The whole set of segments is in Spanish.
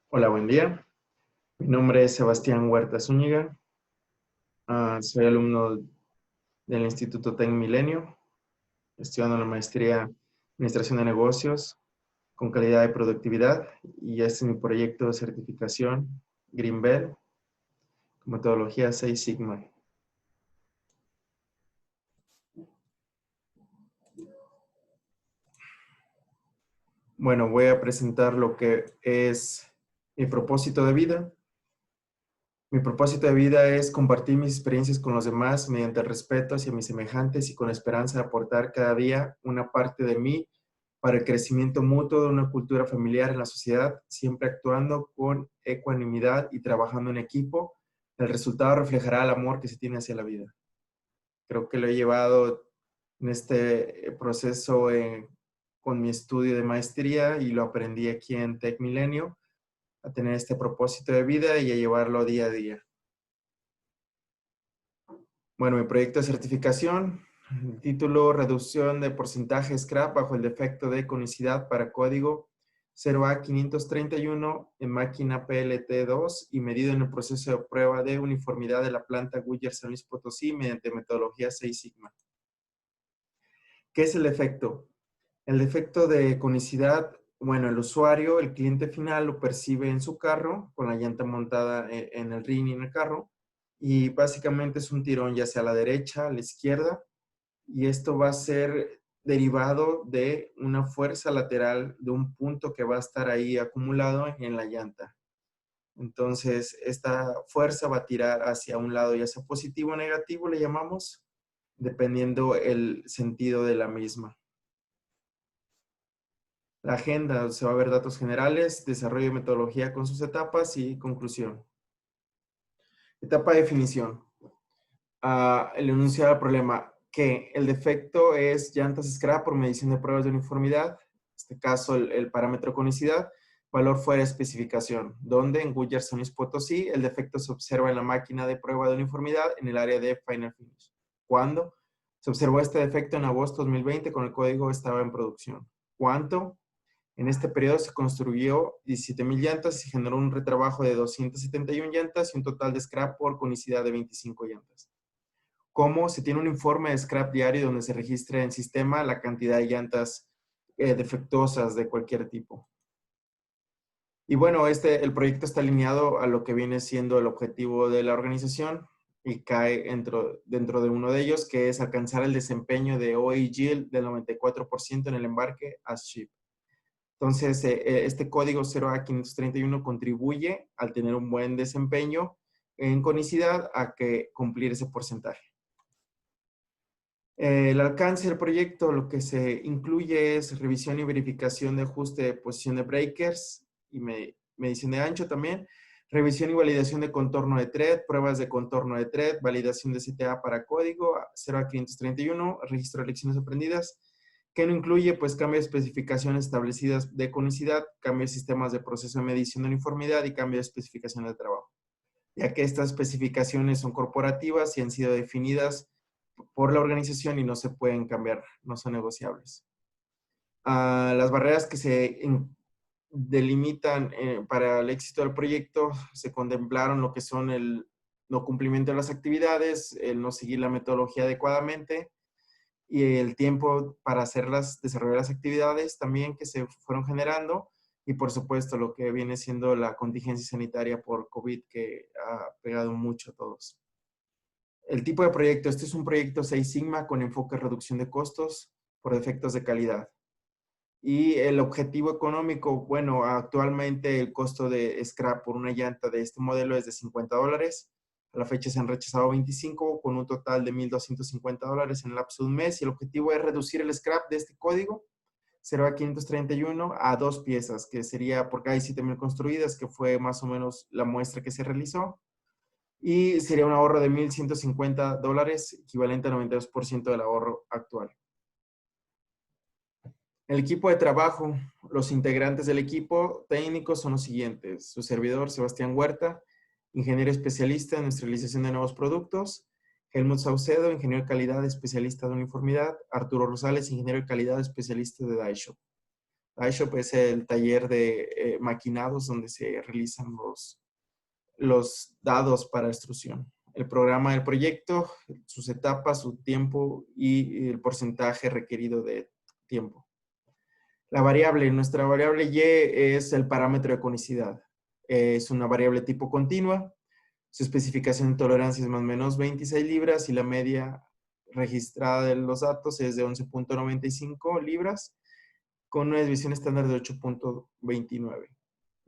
Hola, buen día. Mi nombre es Sebastián Huerta Zúñiga. Soy alumno del Instituto Tec Milenio, estudiando la maestría en Administración de Negocios con calidad y productividad. Y este es mi proyecto de certificación Green Belt con metodología 6 Sigma. Bueno, voy a presentar lo que es mi propósito de vida. Mi propósito de vida es compartir mis experiencias con los demás mediante el respeto hacia mis semejantes y con esperanza de aportar cada día una parte de mí para el crecimiento mutuo de una cultura familiar en la sociedad, siempre actuando con ecuanimidad y trabajando en equipo. El resultado reflejará el amor que se tiene hacia la vida. Creo que lo he llevado en este proceso con mi estudio de maestría y lo aprendí aquí en Tec Milenio, a tener este propósito de vida y a llevarlo día a día. Bueno, mi proyecto de certificación, título: Reducción de porcentaje scrap bajo el defecto de conicidad para código 0A531 en máquina PLT2 y medido en el proceso de prueba de uniformidad de la planta Goodyear San Luis Potosí mediante metodología 6 Sigma. ¿Qué es el defecto? El defecto de conicidad, bueno, el usuario, el cliente final, lo percibe en su carro con la llanta montada en el rin y en el carro, y básicamente es un tirón ya sea a la derecha, a la izquierda, y esto va a ser derivado de una fuerza lateral de un punto que va a estar ahí acumulado en la llanta. Entonces, esta fuerza va a tirar hacia un lado, ya sea positivo o negativo, le llamamos, dependiendo el sentido de la misma. La agenda: se va a ver datos generales, desarrollo de metodología con sus etapas y conclusión. Etapa de definición. El enunciado del problema, que el defecto es llantas scrap por medición de pruebas de uniformidad, en este caso el parámetro conicidad, valor fuera de especificación, donde en Goodyear San Luis Potosí el defecto se observa en la máquina de prueba de uniformidad en el área de Final Finish. ¿Cuándo? Se observó este defecto en agosto de 2020 cuando el código estaba en producción. ¿Cuánto? En este periodo se construyó 17,000 llantas y se generó un retrabajo de 271 llantas y un total de scrap por conicidad de 25 llantas. ¿Cómo? Se tiene un informe de scrap diario donde se registra en sistema la cantidad de llantas defectuosas de cualquier tipo. Y bueno, el proyecto está alineado a lo que viene siendo el objetivo de la organización y cae dentro de uno de ellos, que es alcanzar el desempeño de OE Yield del 94% en el embarque as ship. Entonces, este código 0A531 contribuye al tener un buen desempeño en conicidad a que cumplir ese porcentaje. El alcance del proyecto, lo que se incluye es revisión y verificación de ajuste de posición de breakers y medición de ancho también, revisión y validación de contorno de thread, pruebas de contorno de thread, validación de CTA para código 0A531, registro de lecciones aprendidas, que no incluye pues cambio de especificaciones establecidas de conicidad, cambio de sistemas de proceso de medición de uniformidad y cambio de especificaciones de trabajo, ya que estas especificaciones son corporativas y han sido definidas por la organización y no se pueden cambiar, no son negociables. Las barreras que se delimitan para el éxito del proyecto se contemplaron lo que son el no cumplimiento de las actividades, el no seguir la metodología adecuadamente y el tiempo para desarrollar las actividades también que se fueron generando, y por supuesto lo que viene siendo la contingencia sanitaria por COVID que ha pegado mucho a todos. El tipo de proyecto: este es un proyecto 6 Sigma con enfoque en reducción de costos por defectos de calidad. Y el objetivo económico, bueno, actualmente el costo de scrap por una llanta de este modelo es de $50. A la fecha se han rechazado 25 con un total de $1,250 en el lapso de un mes, y el objetivo es reducir el scrap de este código 0A531 a 2 piezas, que sería porque hay 7,000 construidas, que fue más o menos la muestra que se realizó. Y sería un ahorro de $1,150, equivalente al 92% del ahorro actual. El equipo de trabajo: los integrantes del equipo técnico son los siguientes: su servidor, Sebastián Huerta, ingeniero especialista en industrialización de nuevos productos; Helmut Saucedo, ingeniero de calidad especialista de uniformidad; Arturo Rosales, ingeniero de calidad especialista de Die Shop. iShop es el taller de maquinados donde se realizan los dados para extrusión. El programa del proyecto, sus etapas, su tiempo y el porcentaje requerido de tiempo. La variable, nuestra variable Y es el parámetro de conicidad. Es una variable tipo continua. Su especificación de tolerancia es más o menos 26 libras y la media registrada de los datos es de 11.95 libras con una desviación estándar de 8.29.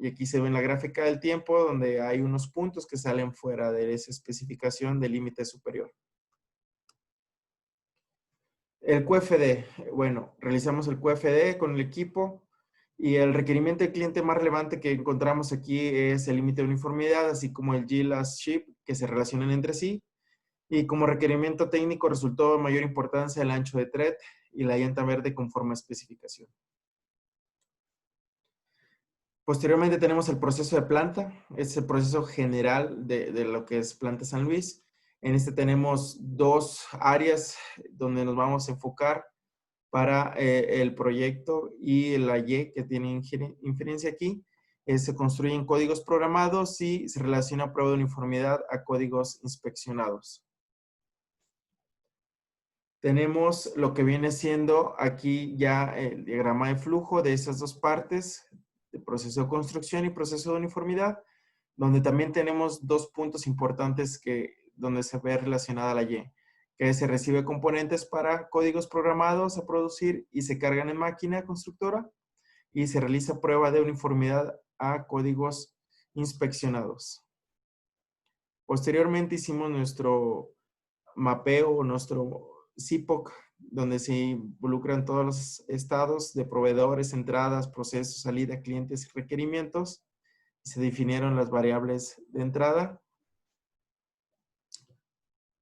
Y aquí se ve en la gráfica del tiempo donde hay unos puntos que salen fuera de esa especificación del límite superior. El QFD, bueno, realizamos el QFD con el equipo y el requerimiento del cliente más relevante que encontramos aquí es el límite de uniformidad, así como el G-Last-Ship, que se relacionan entre sí. Y como requerimiento técnico resultó de mayor importancia el ancho de thread y la llanta verde conforme a especificación. Posteriormente tenemos el proceso de planta, es el proceso general de lo que es Planta San Luis. En este tenemos dos áreas donde nos vamos a enfocar para el proyecto y la Y que tiene inferencia aquí. Se construyen códigos programados y se relaciona prueba de uniformidad a códigos inspeccionados. Tenemos lo que viene siendo aquí ya el diagrama de flujo de esas dos partes, de proceso de construcción y proceso de uniformidad, donde también tenemos dos puntos importantes donde se ve relacionada la Y, que se recibe componentes para códigos programados a producir y se cargan en máquina constructora y se realiza prueba de uniformidad a códigos inspeccionados. Posteriormente hicimos nuestro mapeo, nuestro CIPOC, donde se involucran todos los estados de proveedores, entradas, procesos, salida, clientes y requerimientos. Y se definieron las variables de entrada.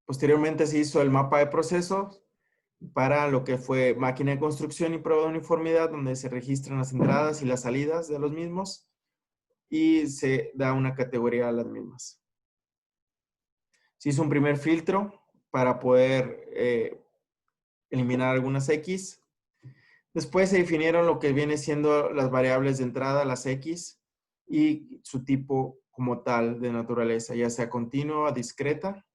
Posteriormente se hizo el mapa de procesos para lo que fue máquina de construcción y prueba de uniformidad, donde se registran las entradas y las salidas de los mismos y se da una categoría a las mismas. Se hizo un primer filtro para poder eliminar algunas X. Después se definieron lo que viene siendo las variables de entrada, las X, y su tipo como tal de naturaleza, ya sea continua o discreta.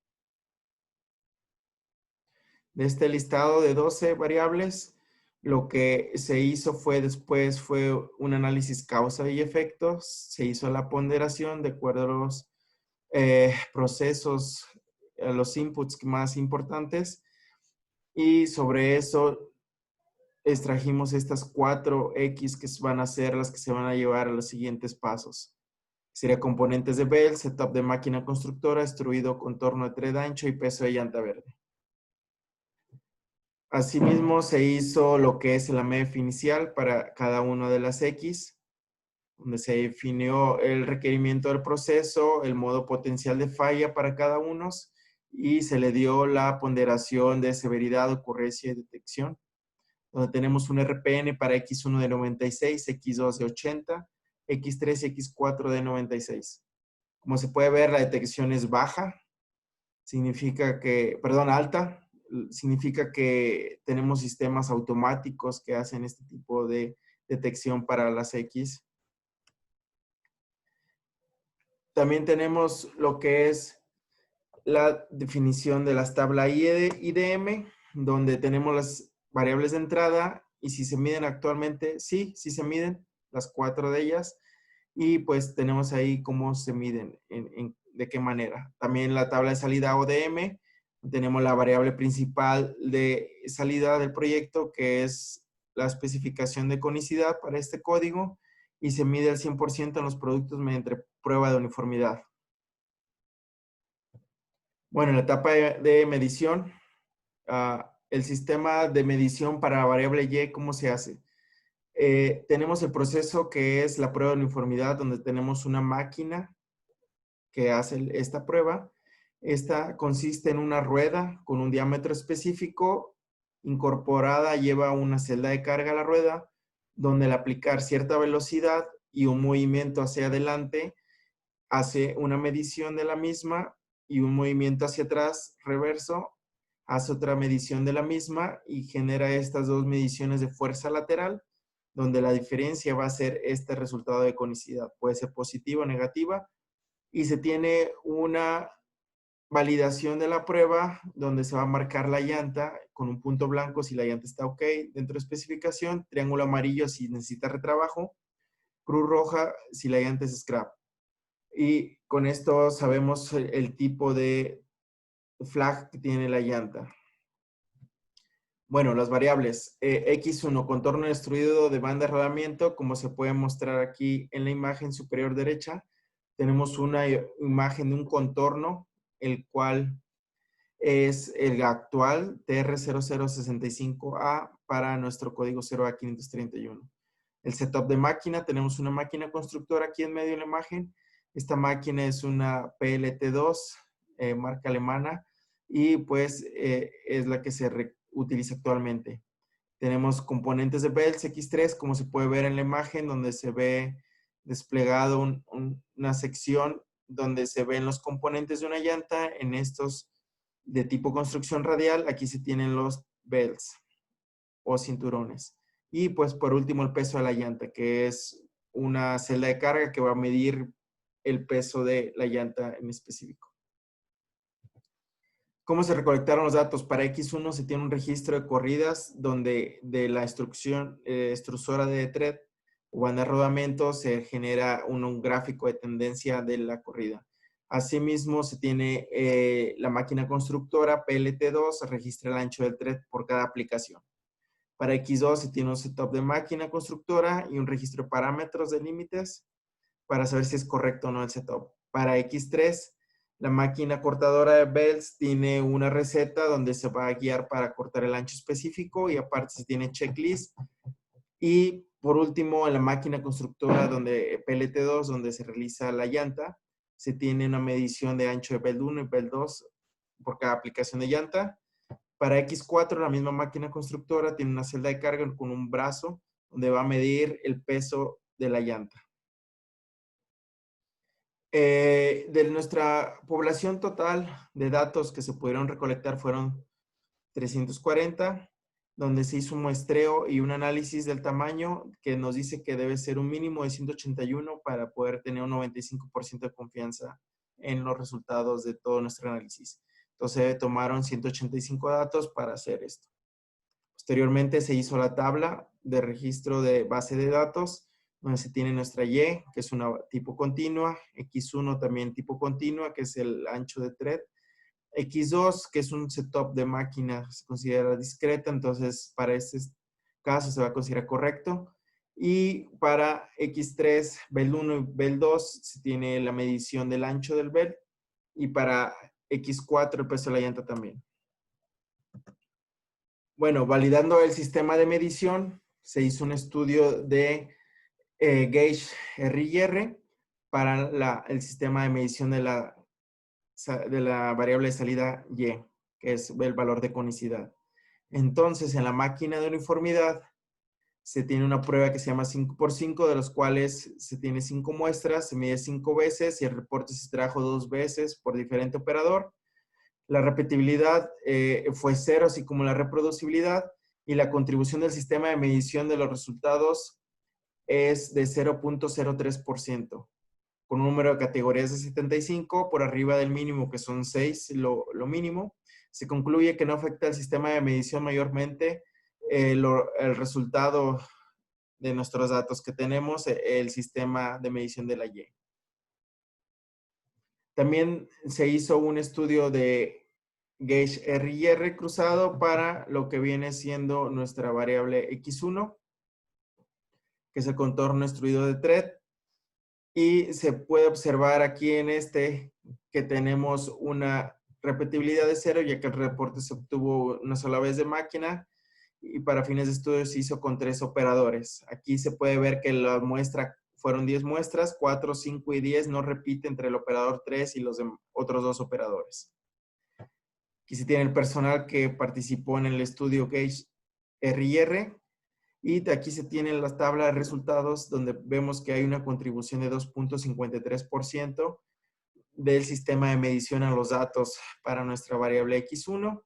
De este listado de 12 variables, lo que se hizo después fue un análisis causa y efectos. Se hizo la ponderación de acuerdo a los procesos, a los inputs más importantes. Y sobre eso extrajimos estas 4 X que van a ser las que se van a llevar a los siguientes pasos. Sería componentes de Bell, setup de máquina constructora, extruido, contorno de thread ancho y peso de llanta verde. Asimismo, se hizo lo que es el AMEF inicial para cada una de las X, donde se definió el requerimiento del proceso, el modo potencial de falla para cada uno y se le dio la ponderación de severidad, ocurrencia y detección, donde tenemos un RPN para X1 de 96, X2 de 80, X3 y X4 de 96. Como se puede ver, la detección es baja, alta, significa que tenemos sistemas automáticos que hacen este tipo de detección para las X. También tenemos lo que es la definición de las tablas IDM, donde tenemos las variables de entrada y si se miden actualmente, sí se miden las 4 de ellas y pues tenemos ahí cómo se miden, de qué manera. También la tabla de salida ODM, tenemos la variable principal de salida del proyecto que es la especificación de conicidad para este código y se mide al 100% en los productos mediante prueba de uniformidad. Bueno, en la etapa de medición, el sistema de medición para la variable Y, ¿cómo se hace? Tenemos el proceso que es la prueba de uniformidad, donde tenemos una máquina que hace esta prueba. Esta consiste en una rueda con un diámetro específico, incorporada lleva una celda de carga a la rueda, donde al aplicar cierta velocidad y un movimiento hacia adelante, hace una medición de la misma y un movimiento hacia atrás, reverso, hace otra medición de la misma y genera estas dos mediciones de fuerza lateral donde la diferencia va a ser este resultado de conicidad. Puede ser positiva o negativa. Y se tiene una validación de la prueba donde se va a marcar la llanta con un punto blanco si la llanta está ok dentro de especificación, triángulo amarillo si necesita retrabajo, cruz roja si la llanta es scrap. Y con esto sabemos el tipo de flag que tiene la llanta. Bueno, las variables. X1, contorno destruido de banda de rodamiento, como se puede mostrar aquí en la imagen superior derecha. Tenemos una imagen de un contorno, el cual es el actual TR0065A para nuestro código 0A531. El setup de máquina, tenemos una máquina constructora aquí en medio de la imagen. Esta máquina es una PLT2, marca alemana, y pues es la que se utiliza actualmente. Tenemos componentes de belts X3, como se puede ver en la imagen, donde se ve desplegado una sección donde se ven los componentes de una llanta. En estos de tipo construcción radial, aquí se tienen los belts o cinturones. Y pues por último el peso de la llanta, que es una celda de carga que va a medir el peso de la llanta en específico. ¿Cómo se recolectaron los datos? Para X1 se tiene un registro de corridas donde de la instrucción extrusora de thread o banda de rodamiento se genera un gráfico de tendencia de la corrida. Asimismo, se tiene la máquina constructora PLT2, registra el ancho del thread por cada aplicación. Para X2 se tiene un setup de máquina constructora y un registro de parámetros de límites para saber si es correcto o no el setup. Para X3, la máquina cortadora de belts tiene una receta donde se va a guiar para cortar el ancho específico y aparte se tiene checklist. Y por último, en la máquina constructora donde PLT2, donde se realiza la llanta, se tiene una medición de ancho de belt 1 y belt 2 por cada aplicación de llanta. Para X4, la misma máquina constructora tiene una celda de carga con un brazo donde va a medir el peso de la llanta. De nuestra población total de datos que se pudieron recolectar fueron 340, donde se hizo un muestreo y un análisis del tamaño que nos dice que debe ser un mínimo de 181 para poder tener un 95% de confianza en los resultados de todo nuestro análisis. Entonces tomaron 185 datos para hacer esto. Posteriormente se hizo la tabla de registro de base de datos, donde se tiene nuestra Y, que es una tipo continua, X1 también tipo continua, que es el ancho de thread, X2, que es un setup de máquina, se considera discreta, entonces para este caso se va a considerar correcto. Y para X3, bel 1 y bel 2, se tiene la medición del ancho del bel, y para X4 el peso de la llanta también. Bueno, validando el sistema de medición, se hizo un estudio de gauge R&R para el sistema de medición de la variable de salida Y, que es el valor de conicidad. Entonces, en la máquina de uniformidad se tiene una prueba que se llama 5x5, de los cuales se tiene 5 muestras, se mide 5 veces y el reporte se trajo 2 veces por diferente operador. La repetibilidad fue 0, así como la reproducibilidad, y la contribución del sistema de medición de los resultados es de 0.03%, con un número de categorías de 75, por arriba del mínimo, que son 6, lo mínimo. Se concluye que no afecta al sistema de medición mayormente el resultado de nuestros datos que tenemos, el sistema de medición de la Y. También se hizo un estudio de gauge R&R cruzado para lo que viene siendo nuestra variable X1, que es el contorno extruido de thread. Y se puede observar aquí en este que tenemos una repetibilidad de 0, ya que el reporte se obtuvo una sola vez de máquina y para fines de estudio se hizo con 3 operadores. Aquí se puede ver que la muestra fueron 10 muestras, 4, 5 y 10 no repite entre el operador 3 y los otros 2 operadores. Aquí se tiene el personal que participó en el estudio Gauge R&R. Y aquí se tiene la tabla de resultados donde vemos que hay una contribución de 2.53% del sistema de medición a los datos para nuestra variable X1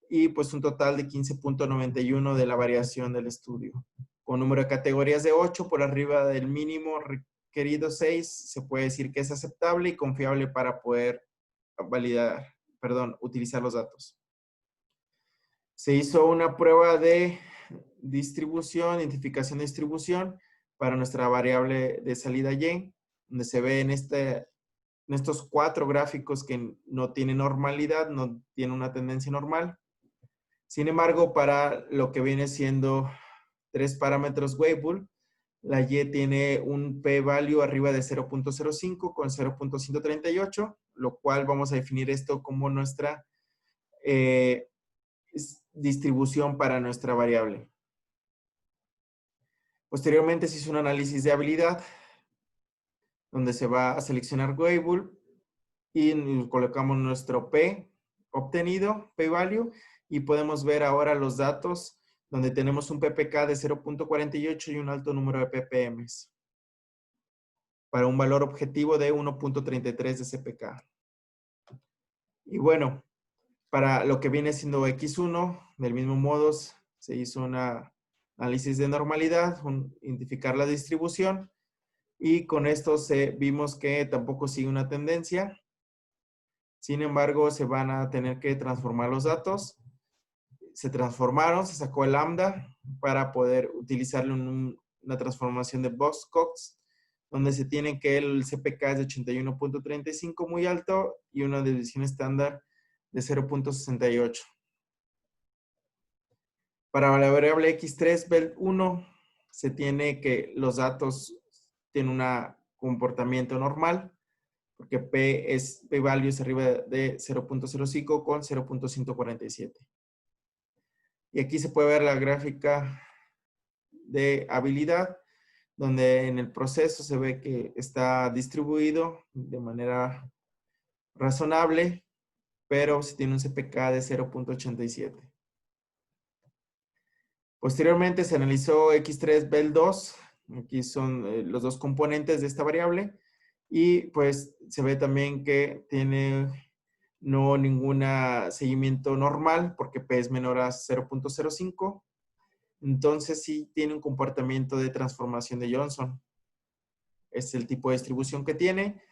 y pues un total de 15.91 de la variación del estudio, con número de categorías de 8 por arriba del mínimo requerido 6, se puede decir que es aceptable y confiable para poder utilizar los datos. Se hizo una prueba de distribución, identificación de distribución para nuestra variable de salida Y, donde se ve en estos 4 gráficos que no tienen normalidad, no tienen una tendencia normal. Sin embargo, para lo que viene siendo 3 parámetros Weibull, la Y tiene un p-value arriba de 0.05 con 0.138, lo cual vamos a definir esto como nuestra distribución para nuestra variable. Posteriormente se hizo un análisis de habilidad, donde se va a seleccionar Weibull y colocamos nuestro P obtenido, P-value, y podemos ver ahora los datos donde tenemos un PPK de 0.48 y un alto número de ppms para un valor objetivo de 1.33 de CPK. Y bueno, para lo que viene siendo X1, del mismo modo, se hizo un análisis de normalidad, identificar la distribución, y con esto vimos que tampoco sigue una tendencia. Sin embargo, se van a tener que transformar los datos. Se transformaron, se sacó el lambda para poder utilizarlo en una transformación de Box-Cox, donde se tiene que el CPK es de 81.35, muy alto, y una desviación estándar de 0.68. Para la variable X3, BEL1, se tiene que los datos tienen un comportamiento normal, porque P-value es arriba de 0.05 con 0.147. Y aquí se puede ver la gráfica de habilidad, donde en el proceso se ve que está distribuido de manera razonable, pero se tiene un CPK de 0.87. Posteriormente se analizó X3 BEL2. Aquí son los dos componentes de esta variable. Y pues se ve también que tiene no ningún seguimiento normal porque P es menor a 0.05. Entonces sí tiene un comportamiento de transformación de Johnson. Es el tipo de distribución que tiene.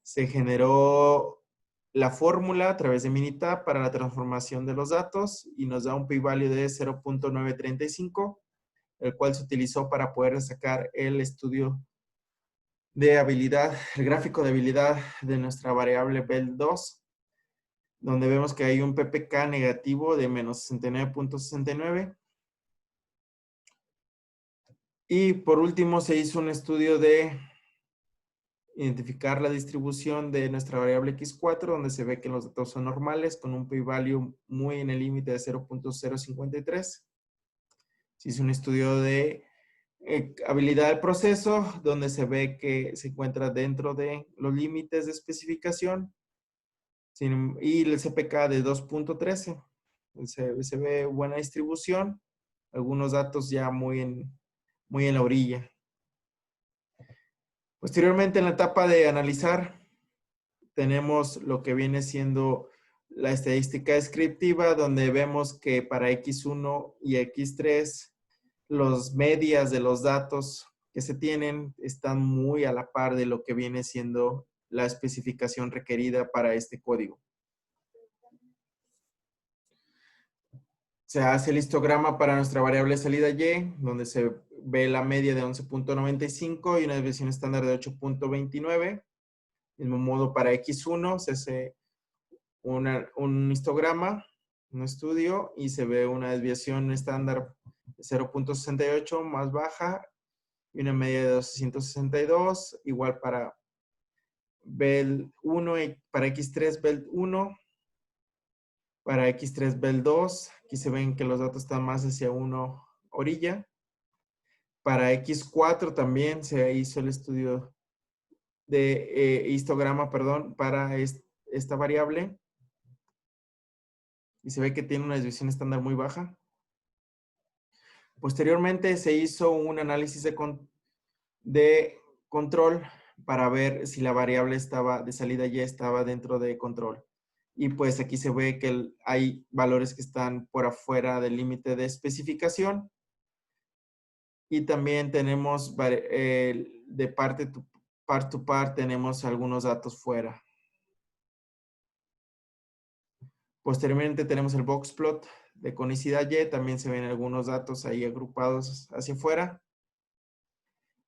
Se generó la fórmula a través de Minitab para la transformación de los datos y nos da un p-value de 0.935, el cual se utilizó para poder sacar el estudio de habilidad, el gráfico de habilidad de nuestra variable BEL2, donde vemos que hay un PPK negativo de menos 69.69. Y por último se hizo un estudio de identificar la distribución de nuestra variable X4, donde se ve que los datos son normales, con un p-value muy en el límite de 0.053. Se hizo un estudio de habilidad del proceso, donde se ve que se encuentra dentro de los límites de especificación, y el CPK de 2.13. Se ve buena distribución, algunos datos ya muy en la orilla. Posteriormente, en la etapa de analizar, tenemos lo que viene siendo la estadística descriptiva, donde vemos que para X1 y X3, los medias de los datos que se tienen están muy a la par de lo que viene siendo la especificación requerida para este código. Se hace el histograma para nuestra variable salida Y, donde se ve la media de 11.95 y una desviación estándar de 8.29. Mismo modo para X1 se hace un histograma, un estudio, y se ve una desviación estándar de 0.68 más baja y una media de 262, igual para BEL1 y para X3 BEL1, para X3 BEL2, aquí se ven que los datos están más hacia una orilla. Para X4 también se hizo el estudio de histograma, perdón, para esta variable. Y se ve que tiene una desviación estándar muy baja. Posteriormente se hizo un análisis de control para ver si la variable de salida Y estaba dentro de control. Y pues aquí se ve que hay valores que están por afuera del límite de especificación. Y también tenemos de part to part, tenemos algunos datos fuera. Posteriormente tenemos el box plot de conicidad Y, también se ven algunos datos ahí agrupados hacia afuera.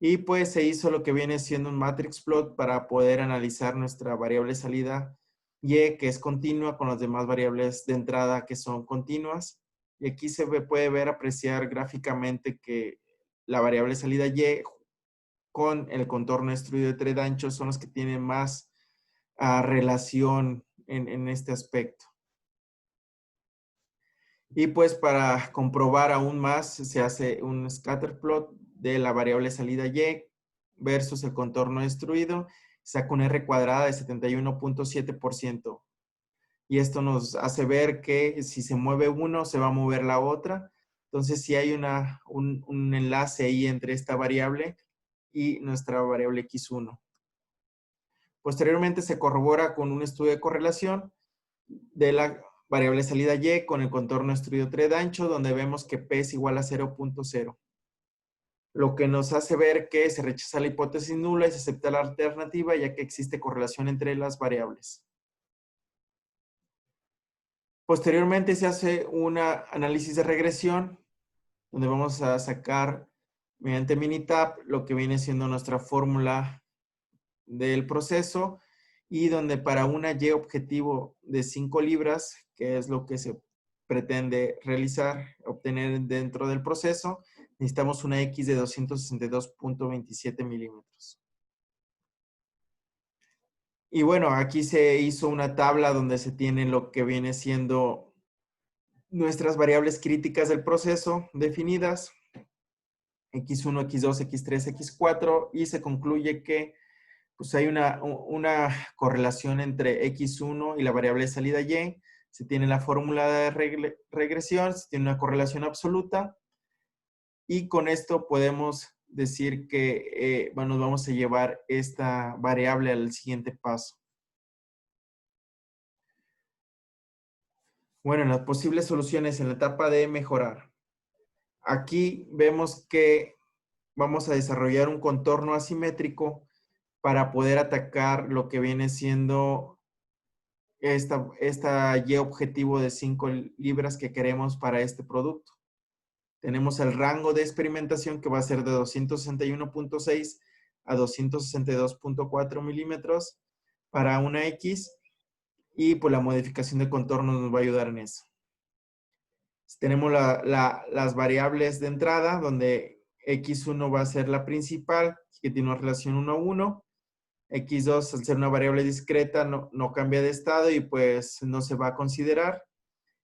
Y pues se hizo lo que viene siendo un matrix plot para poder analizar nuestra variable salida Y, que es continua, con las demás variables de entrada que son continuas. Y aquí puede ver, apreciar gráficamente que la variable salida Y con el contorno extruido de thread ancho son los que tienen más relación en este aspecto. Y pues para comprobar aún más, se hace un scatter plot de la variable salida Y versus el contorno destruido. Saca una R cuadrada de 71.7%. Y esto nos hace ver que si se mueve uno, se va a mover la otra. Entonces, si hay un enlace ahí entre esta variable y nuestra variable X1. Posteriormente, se corrobora con un estudio de correlación de la variable salida Y con el contorno extruido thread ancho, donde vemos que P es igual a 0.0. Lo que nos hace ver que se rechaza la hipótesis nula y se acepta la alternativa, ya que existe correlación entre las variables. Posteriormente se hace un análisis de regresión, donde vamos a sacar mediante Minitab lo que viene siendo nuestra fórmula del proceso, y donde para una Y objetivo de 5 libras, que es lo que se pretende realizar, obtener dentro del proceso, necesitamos una X de 262.27 milímetros. Y bueno, aquí se hizo una tabla donde se tiene lo que viene siendo nuestras variables críticas del proceso definidas, X1, X2, X3, X4, y se concluye que pues hay una correlación entre X1 y la variable de salida Y. Se tiene la fórmula de regresión, se tiene una correlación absoluta, y con esto podemos decir que bueno, vamos a llevar esta variable al siguiente paso. Bueno, las posibles soluciones en la etapa de mejorar. Aquí vemos que vamos a desarrollar un contorno asimétrico para poder atacar lo que viene siendo esta Y objetivo de 5 libras que queremos para este producto. Tenemos el rango de experimentación que va a ser de 261.6 a 262.4 milímetros para una X, y pues la modificación de contorno nos va a ayudar en eso. Tenemos las variables de entrada, donde X1 va a ser la principal, que tiene una relación 1 a 1. X2, al ser una variable discreta, no cambia de estado y pues no se va a considerar.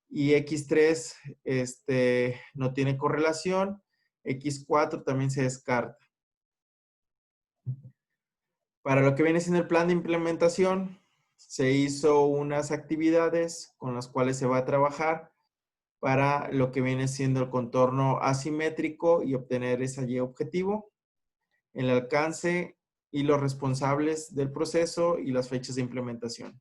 Y X3 no tiene correlación. X4 también se descarta. Para lo que viene siendo el plan de implementación, se hizo unas actividades con las cuales se va a trabajar para lo que viene siendo el contorno asimétrico y obtener esa Y objetivo, el alcance y los responsables del proceso y las fechas de implementación.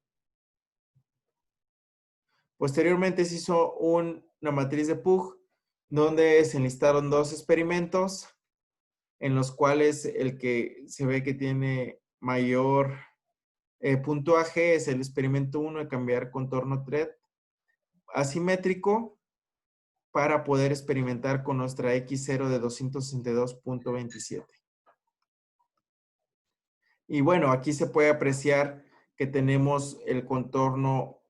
Posteriormente se hizo una matriz de Pugh, donde se enlistaron 2 experimentos, en los cuales el que se ve que tiene mayor puntuaje es el experimento 1 de cambiar contorno thread asimétrico para poder experimentar con nuestra X0 de 262.27. Y bueno, aquí se puede apreciar que tenemos el contorno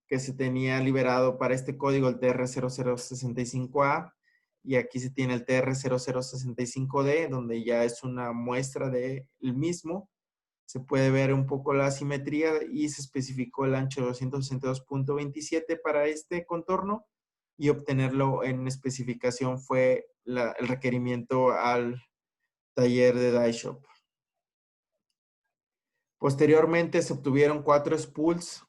que se tenía liberado para este código, el TR0065A, y aquí se tiene el TR0065D, donde ya es una muestra del mismo. Se puede ver un poco la asimetría y se especificó el ancho de 262.27 para este contorno, y obtenerlo en especificación fue el requerimiento al taller de Die Shop. Posteriormente se obtuvieron 4 spools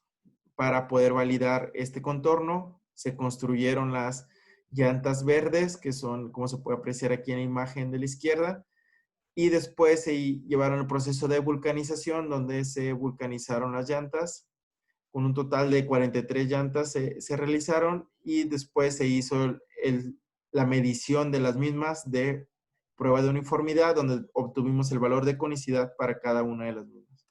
para poder validar este contorno. Se construyeron las llantas verdes, que son como se puede apreciar aquí en la imagen de la izquierda, y después se llevaron el proceso de vulcanización, donde se vulcanizaron las llantas. Con un total de 43 llantas se realizaron, y después se hizo la medición de las mismas de prueba de uniformidad, donde obtuvimos el valor de conicidad para cada una de las mismas.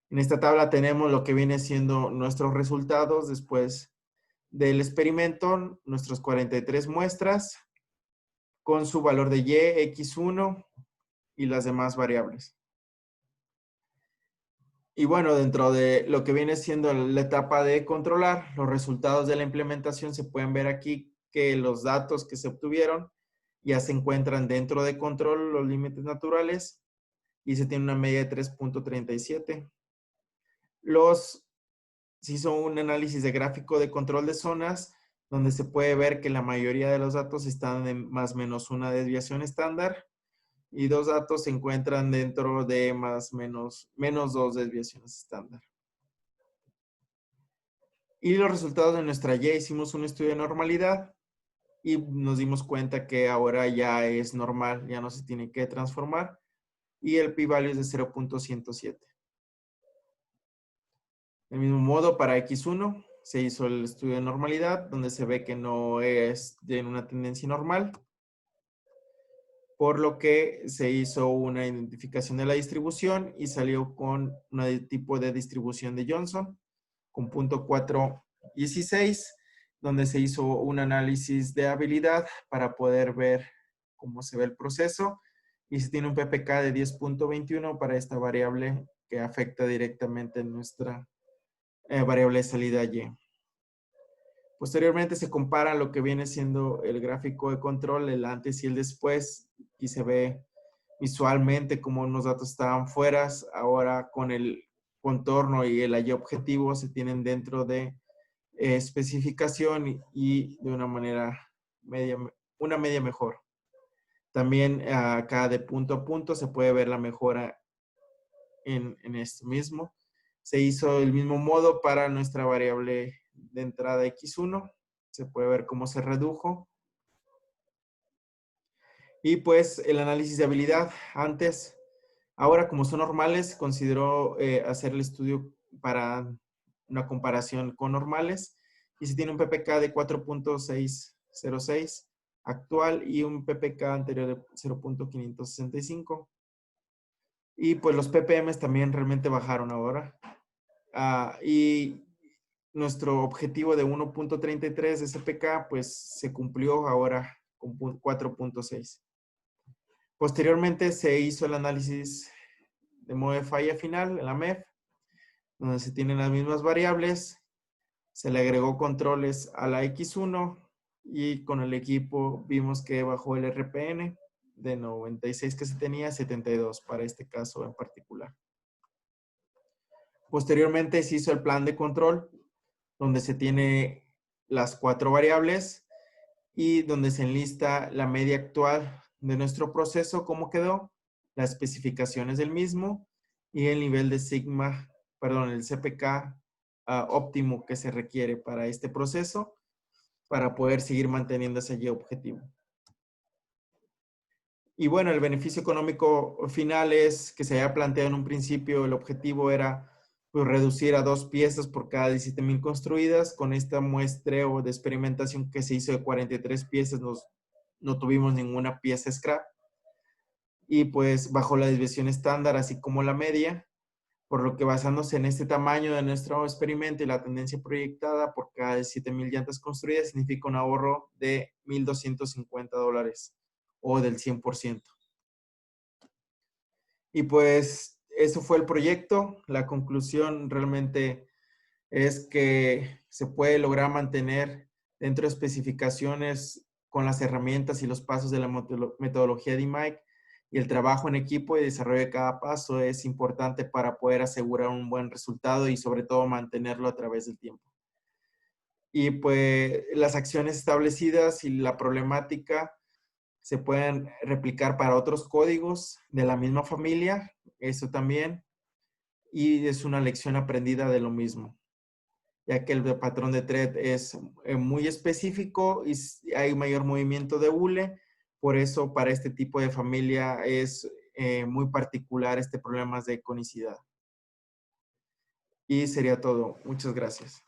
En esta tabla tenemos lo que viene siendo nuestros resultados después del experimento, nuestras 43 muestras, con su valor de Y, X1 y las demás variables. Y bueno, dentro de lo que viene siendo la etapa de controlar, los resultados de la implementación se pueden ver aquí que los datos que se obtuvieron ya se encuentran dentro de control, los límites naturales, y se tiene una media de 3.37. Se hizo un análisis de gráfico de control de zonas, donde se puede ver que la mayoría de los datos están en más o menos una desviación estándar, y 2 datos se encuentran dentro de menos 2 desviaciones estándar. Y los resultados de nuestra Y, hicimos un estudio de normalidad y nos dimos cuenta que ahora ya es normal, ya no se tiene que transformar, y el p-value es de 0.107. Del mismo modo, para X1 se hizo el estudio de normalidad, donde se ve que no es en una tendencia normal, por lo que se hizo una identificación de la distribución y salió con un tipo de distribución de Johnson con 0.416, donde se hizo un análisis de habilidad para poder ver cómo se ve el proceso, y se tiene un PPK de 10.21 para esta variable que afecta directamente nuestra variable de salida Y. Posteriormente se compara lo que viene siendo el gráfico de control, el antes y el después, y se ve visualmente cómo unos datos estaban fuera, ahora con el contorno y el Y objetivo se tienen dentro de especificación y de una manera media mejor. También acá de punto a punto se puede ver la mejora en esto mismo. Se hizo el mismo modo para nuestra variable de entrada X1. Se puede ver cómo se redujo. Y pues el análisis de habilidad antes, ahora como son normales, consideró hacer el estudio para una comparación con normales, y se tiene un PPK de 4.606 actual y un PPK anterior de 0.565. Y pues los ppms también realmente bajaron ahora. Y nuestro objetivo de 1.33 de CPK pues se cumplió ahora con 4.6. Posteriormente se hizo el análisis de modo de falla final en la MEF, donde se tienen las mismas variables. Se le agregó controles a la X1 y con el equipo vimos que bajó el RPN de 96 que se tenía a 72 para este caso en particular. Posteriormente se hizo el plan de control, donde se tiene las 4 variables y donde se enlista la media actual de nuestro proceso, cómo quedó, las especificaciones del mismo y el nivel de sigma, perdón, el CPK óptimo que se requiere para este proceso para poder seguir manteniendo ese Y objetivo. Y bueno, el beneficio económico final es que se había planteado en un principio, el objetivo era pues, reducir a 2 piezas por cada 17,000 construidas. Con esta muestreo de experimentación que se hizo de 43 piezas, no tuvimos ninguna pieza scrap. Y pues bajo la desviación estándar, así como la media, por lo que basándose en este tamaño de nuestro experimento y la tendencia proyectada por cada 17,000 llantas construidas, significa un ahorro de $1,250 o del 100%. Y pues eso fue el proyecto. La conclusión realmente es que se puede lograr mantener dentro de especificaciones con las herramientas y los pasos de la metodología de IMAIC, y el trabajo en equipo y desarrollo de cada paso es importante para poder asegurar un buen resultado y sobre todo mantenerlo a través del tiempo. Y pues las acciones establecidas y la problemática se pueden replicar para otros códigos de la misma familia, eso también, y es una lección aprendida de lo mismo, ya que el patrón de thread es muy específico y hay mayor movimiento de hule. Por eso, para este tipo de familia es muy particular este problema de conicidad. Y sería todo. Muchas gracias.